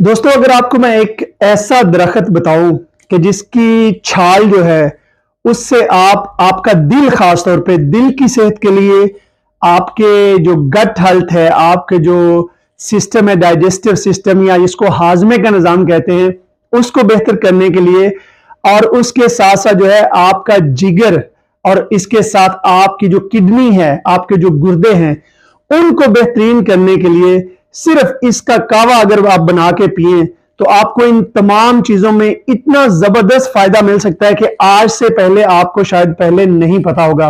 दोस्तों, अगर आपको मैं एक ऐसा दरख्त बताऊं कि जिसकी छाल जो है उससे आपका दिल, खास तौर पे दिल की सेहत के लिए, आपके जो गट हेल्थ है, आपके जो सिस्टम है, डाइजेस्टिव सिस्टम या जिसको हाजमे का निज़ाम कहते हैं, उसको बेहतर करने के लिए, और उसके साथ साथ जो है आपका जिगर, और इसके साथ आपकी जो किडनी है, आपके जो गुर्दे हैं, उनको बेहतरीन करने के लिए सिर्फ इसका कावा अगर आप बना के पिए तो आपको इन तमाम चीजों में इतना जबरदस्त फायदा मिल सकता है कि आज से पहले आपको शायद पहले नहीं पता होगा।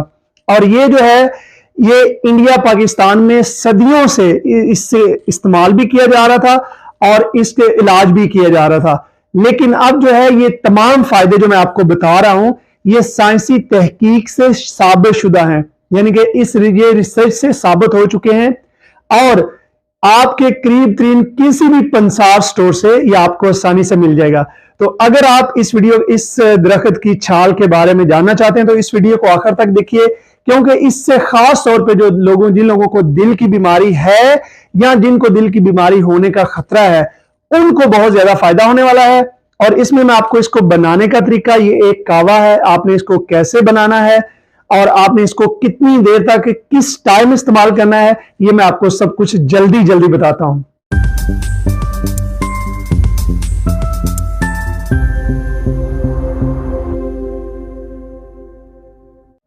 और ये जो है, ये इंडिया पाकिस्तान में सदियों से इससे इस्तेमाल भी किया जा रहा था और इसके इलाज भी किया जा रहा था। लेकिन अब जो है, ये तमाम फायदे जो मैं आपको बता रहा हूं, ये साइंसी तहकीक से साबित शुदा हैं, यानी कि ये रिसर्च से साबित हो चुके हैं। और आपके करीब तरीन किसी भी पंसार स्टोर से ये आपको आसानी से मिल जाएगा। तो अगर आप इस दरख्त की छाल के बारे में जानना चाहते हैं तो इस वीडियो को आखिर तक देखिए, क्योंकि इससे खास तौर पे जिन लोगों को दिल की बीमारी है या जिनको दिल की बीमारी होने का खतरा है, उनको बहुत ज्यादा फायदा होने वाला है। और इसमें मैं आपको इसको बनाने का तरीका, ये एक कावा है, आपने इसको कैसे बनाना है और आपने इसको कितनी देर तक किस टाइम इस्तेमाल करना है, ये मैं आपको सब कुछ जल्दी जल्दी बताता हूं।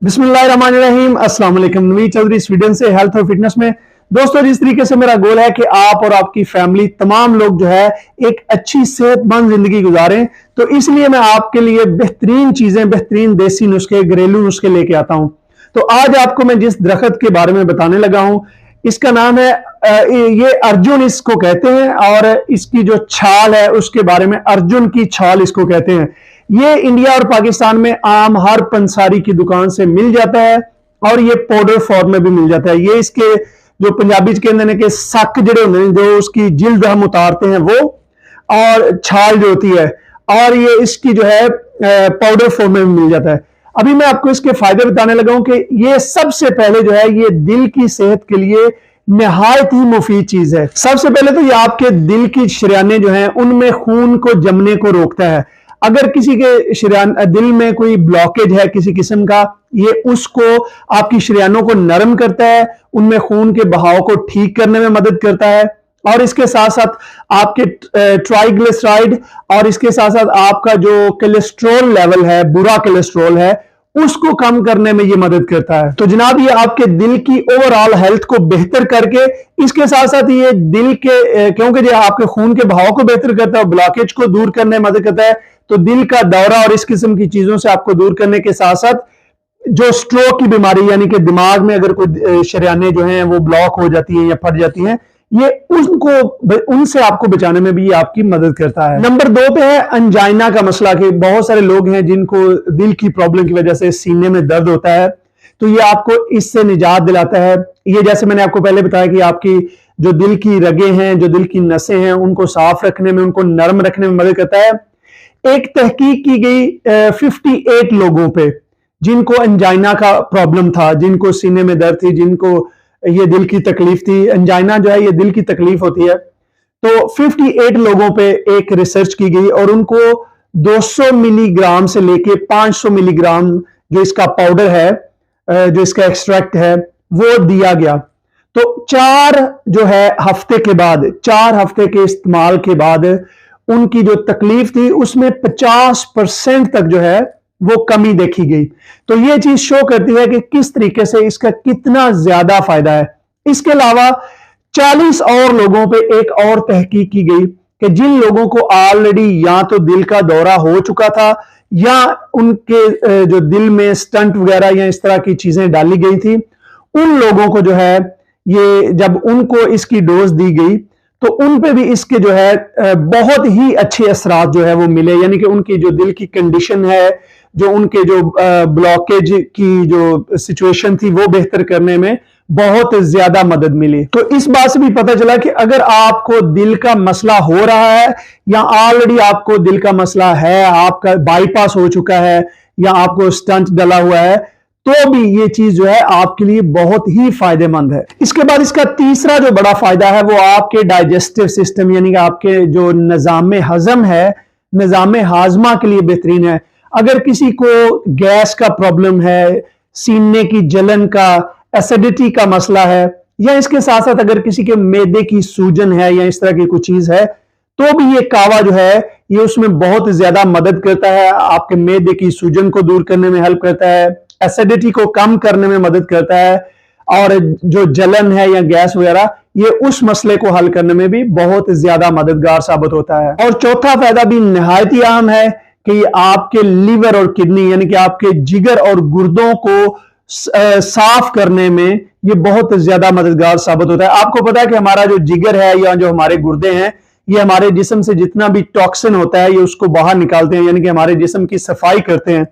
बिस्मिल्लाहिर्रहमानिर्रहीम, अस्सलाम वालेकुम। नवीद चौधरी, स्वीडन से, हेल्थ और फिटनेस में। दोस्तों, जिस तरीके से मेरा गोल है कि आप और आपकी फैमिली, तमाम लोग जो है एक अच्छी सेहतमंद जिंदगी गुजारें, तो इसलिए मैं आपके लिए बेहतरीन चीजें, बेहतरीन देसी नुस्खे, घरेलू नुस्खे लेके आता हूं। तो आज आपको मैं जिस दरख्त के बारे में बताने लगा हूं, इसका नाम है, ये अर्जुन इसको कहते हैं, और इसकी जो छाल है उसके बारे में अर्जुन की छाल इसको कहते हैं। ये इंडिया और पाकिस्तान में आम हर पंसारी की दुकान से मिल जाता है, और ये पाउडर फॉर्म में भी मिल जाता है। ये इसके जो पंजाबी के अंदर के सक जड़े होते हैं, जो उसकी जिल्द हम उतारते हैं वो, और छाल जो होती है, और ये इसकी जो है पाउडर फॉर्म में मिल जाता है। अभी मैं आपको इसके फायदे बताने लगा हूं कि ये सबसे पहले जो है, ये दिल की सेहत के लिए निहायत ही मुफीद चीज है। सबसे पहले तो ये आपके दिल की शरियाने जो हैं उनमें खून को जमने को रोकता है। अगर किसी के दिल में कोई ब्लॉकेज है किसी किस्म का, ये उसको, आपकी शरियानों को नरम करता है, उनमें खून के बहाव को ठीक करने में मदद करता है। और इसके साथ साथ आपके ट्राइग्लिसराइड, और इसके साथ साथ आपका जो कोलेस्ट्रॉल लेवल है, बुरा कोलेस्ट्रॉल है, उसको कम करने में ये मदद करता है। तो जनाब, ये आपके दिल की ओवरऑल हेल्थ को बेहतर करके, इसके साथ साथ ये दिल के, क्योंकि ये आपके खून के बहाव को बेहतर करता है, ब्लॉकेज को दूर करने में मदद करता है, तो दिल का दौरा और इस किस्म की चीजों से आपको दूर करने के साथ साथ जो स्ट्रोक की बीमारी, यानी कि दिमाग में अगर कोई शरियाने जो हैं वो ब्लॉक हो जाती हैं या फट जाती हैं, ये उनसे आपको बचाने में भी ये आपकी मदद करता है। नंबर 2 पे है अंजाइना का मसला, कि बहुत सारे लोग हैं जिनको दिल की प्रॉब्लम की वजह से सीने में दर्द होता है, तो ये आपको इससे निजात दिलाता है। ये जैसे मैंने आपको पहले बताया कि आपकी जो दिल की रगें हैं, जो दिल की नसें हैं, उनको साफ रखने में, उनको नरम रखने में मदद करता है। एक तहकीक की गई 58 लोगों पे जिनको अंजाइना का प्रॉब्लम था, जिनको सीने में दर्द थी, जिनको ये दिल की तकलीफ थी। अंजाइना जो है ये दिल की तकलीफ होती है। तो 58 लोगों पे एक रिसर्च की गई और उनको 200 मिलीग्राम से लेके 500 मिलीग्राम जो इसका पाउडर है, जो इसका एक्सट्रैक्ट है, वो दिया गया। तो 4 जो है हफ्ते के बाद, 4 हफ्ते के इस्तेमाल के बाद उनकी जो तकलीफ थी उसमें 50% तक जो है वो कमी देखी गई। तो ये चीज शो करती है कि किस तरीके से इसका कितना ज्यादा फायदा है। इसके अलावा 40 और लोगों पे एक और तहकीक की गई कि जिन लोगों को ऑलरेडी या तो दिल का दौरा हो चुका था, या उनके जो दिल में स्टंट वगैरह या इस तरह की चीजें डाली गई थी, उन लोगों को जो है, ये जब उनको इसकी डोज दी गई तो उन पे भी इसके जो है बहुत ही अच्छे असरात जो है वो मिले, यानी कि उनकी जो दिल की कंडीशन है, जो उनके जो ब्लॉकेज की जो सिचुएशन थी, वो बेहतर करने में बहुत ज्यादा मदद मिली। तो इस बात से भी पता चला कि अगर आपको दिल का मसला हो रहा है, या ऑलरेडी आपको दिल का मसला है, आपका बाईपास हो चुका है, या आपको स्टंट डला हुआ है, तो भी ये चीज जो है आपके लिए बहुत ही फायदेमंद है। इसके बाद इसका तीसरा जो बड़ा फायदा है वो आपके डाइजेस्टिव सिस्टम यानी कि आपके जो निजाम हजम है, निजाम हाजमा के लिए बेहतरीन है। अगर किसी को गैस का प्रॉब्लम है, सीने की जलन का, एसिडिटी का मसला है, या इसके साथ साथ अगर किसी के मैदे की सूजन है या इस तरह की कोई चीज है, तो भी ये कावा जो है ये उसमें बहुत ज्यादा मदद करता है। आपके मैदे की सूजन को दूर करने में हेल्प करता है, एसिडिटी को कम करने में मदद करता है, और जो जलन है या गैस वगैरह ये उस मसले को हल करने में भी बहुत ज्यादा मददगार साबित होता है। और चौथा फायदा भी निहायत ही अहम है कि आपके लीवर और किडनी यानी कि आपके जिगर और गुर्दों को साफ करने में ये बहुत ज्यादा मददगार साबित होता है। आपको पता है कि हमारा जो जिगर है या जो हमारे गुर्दे हैं ये हमारे जिस्म से जितना भी टॉक्सिन होता है ये उसको बाहर निकालते हैं, यानी कि हमारे जिस्म की सफाई करते हैं।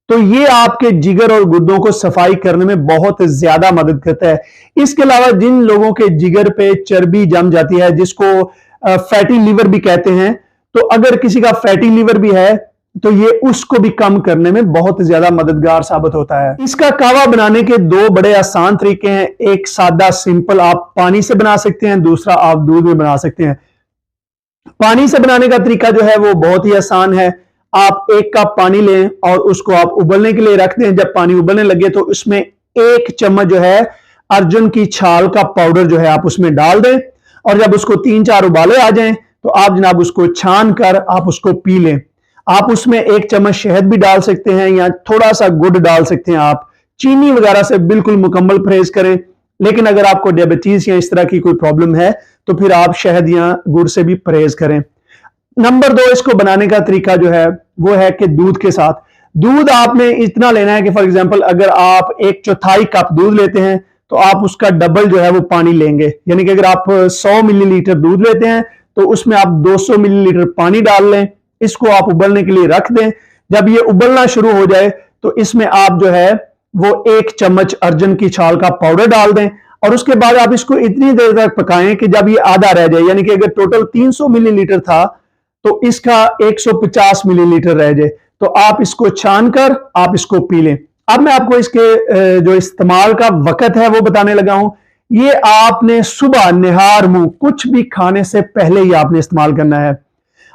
तो ये आपके जिगर और गुर्दों को सफाई करने में बहुत ज्यादा मदद करता है। इसके अलावा जिन लोगों के जिगर पे चर्बी जम जाती है, जिसको फैटी लीवर भी कहते हैं, तो अगर किसी का फैटी लीवर भी है तो ये उसको भी कम करने में बहुत ज्यादा मददगार साबित होता है। इसका कावा बनाने के दो बड़े आसान तरीके हैं। एक सादा सिंपल आप पानी से बना सकते हैं, दूसरा आप दूध में बना सकते हैं। पानी से बनाने का तरीका जो है वो बहुत ही आसान है। आप 1 कप पानी लें और उसको आप उबलने के लिए रख दें। जब पानी उबलने लगे तो उसमें 1 चम्मच जो है अर्जुन की छाल का पाउडर जो है आप उसमें डाल दें, और जब उसको 3-4 उबाले आ जाएं तो आप जनाब उसको छान कर आप उसको पी लें। आप उसमें 1 चम्मच शहद भी डाल सकते हैं या थोड़ा सा गुड़ डाल सकते हैं। आप चीनी वगैरह से बिल्कुल मुकम्मल परहेज करें, लेकिन अगर आपको डायबिटीज या इस तरह की कोई प्रॉब्लम है तो फिर आप शहद या गुड़ से भी परहेज करें। नंबर 2, इसको बनाने का तरीका जो है वो है कि दूध के साथ। दूध आपने इतना लेना है कि फॉर एग्जांपल अगर आप 1/4 कप दूध लेते हैं तो आप उसका डबल जो है वो पानी लेंगे। यानी कि अगर आप 100 मिलीलीटर दूध लेते हैं तो उसमें आप 200 मिलीलीटर पानी डाल लें। इसको आप उबलने के लिए रख दें। जब ये उबलना शुरू हो जाए तो इसमें आप जो है वो 1 चम्मच अर्जुन की छाल का पाउडर डाल दें, और उसके बाद आप इसको इतनी देर तक पकाएं कि जब ये आधा रह जाए, यानी कि अगर टोटल 300 मिलीलीटर था तो इसका 150 मिलीलीटर रह जाए, तो आप इसको छान कर आप इसको पी लें। अब मैं आपको इसके जो इस्तेमाल का वक्त है वो बताने लगा हूं। ये आपने सुबह निहार मुंह कुछ भी खाने से पहले ही आपने इस्तेमाल करना है।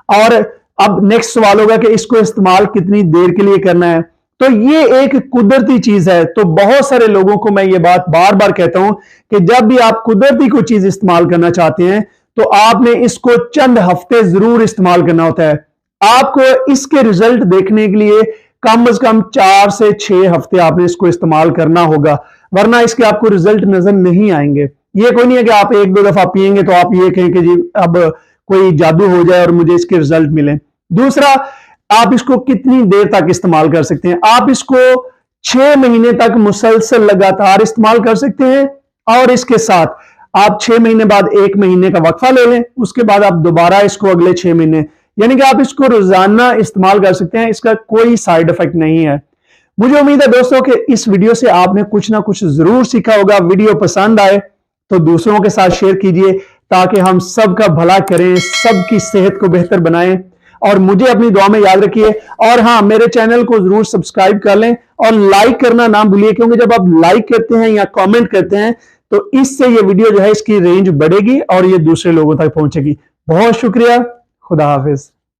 और अब नेक्स्ट सवाल होगा कि इसको इस्तेमाल कितनी देर के लिए करना है। तो ये एक कुदरती चीज है। तो बहुत सारे लोगों को मैं ये बात बार बार कहता हूं कि जब भी आप कुदरती कोई चीज इस्तेमाल करना चाहते हैं तो आपने इसको चंद हफ्ते जरूर इस्तेमाल करना होता है। आपको इसके रिजल्ट देखने के लिए कम से कम 4 से 6 हफ्ते आपने इसको इस्तेमाल करना होगा, वरना इसके आपको रिजल्ट नजर नहीं आएंगे। ये कोई नहीं है कि आप 1-2 दफा पिएंगे तो आप ये कहें कि जी अब कोई जादू हो जाए और मुझे इसके रिजल्ट मिले। दूसरा, आप इसको कितनी देर तक इस्तेमाल कर सकते हैं। आप इसको 6 महीने तक मुसलसल लगातार इस्तेमाल कर सकते हैं, और इसके साथ आप 6 महीने बाद 1 महीने का वक्फा ले लें, उसके बाद आप दोबारा इसको अगले 6 महीने, यानी कि आप इसको रोजाना इस्तेमाल कर सकते हैं। इसका कोई साइड इफेक्ट नहीं है। मुझे उम्मीद है दोस्तों कि इस वीडियो से आपने कुछ ना कुछ जरूर सीखा होगा। वीडियो पसंद आए तो दूसरों के साथ शेयर कीजिए ताकि हम सबका भला करें, सबकी सेहत को बेहतर बनाएं, और मुझे अपनी दुआ में याद रखिए। और हाँ, मेरे चैनल को जरूर सब्सक्राइब कर लें और लाइक करना ना भूलिए, क्योंकि जब आप लाइक करते हैं या कमेंट करते हैं तो इससे ये वीडियो जो है इसकी रेंज बढ़ेगी और ये दूसरे लोगों तक पहुंचेगी। बहुत शुक्रिया। खुदा हाफिज।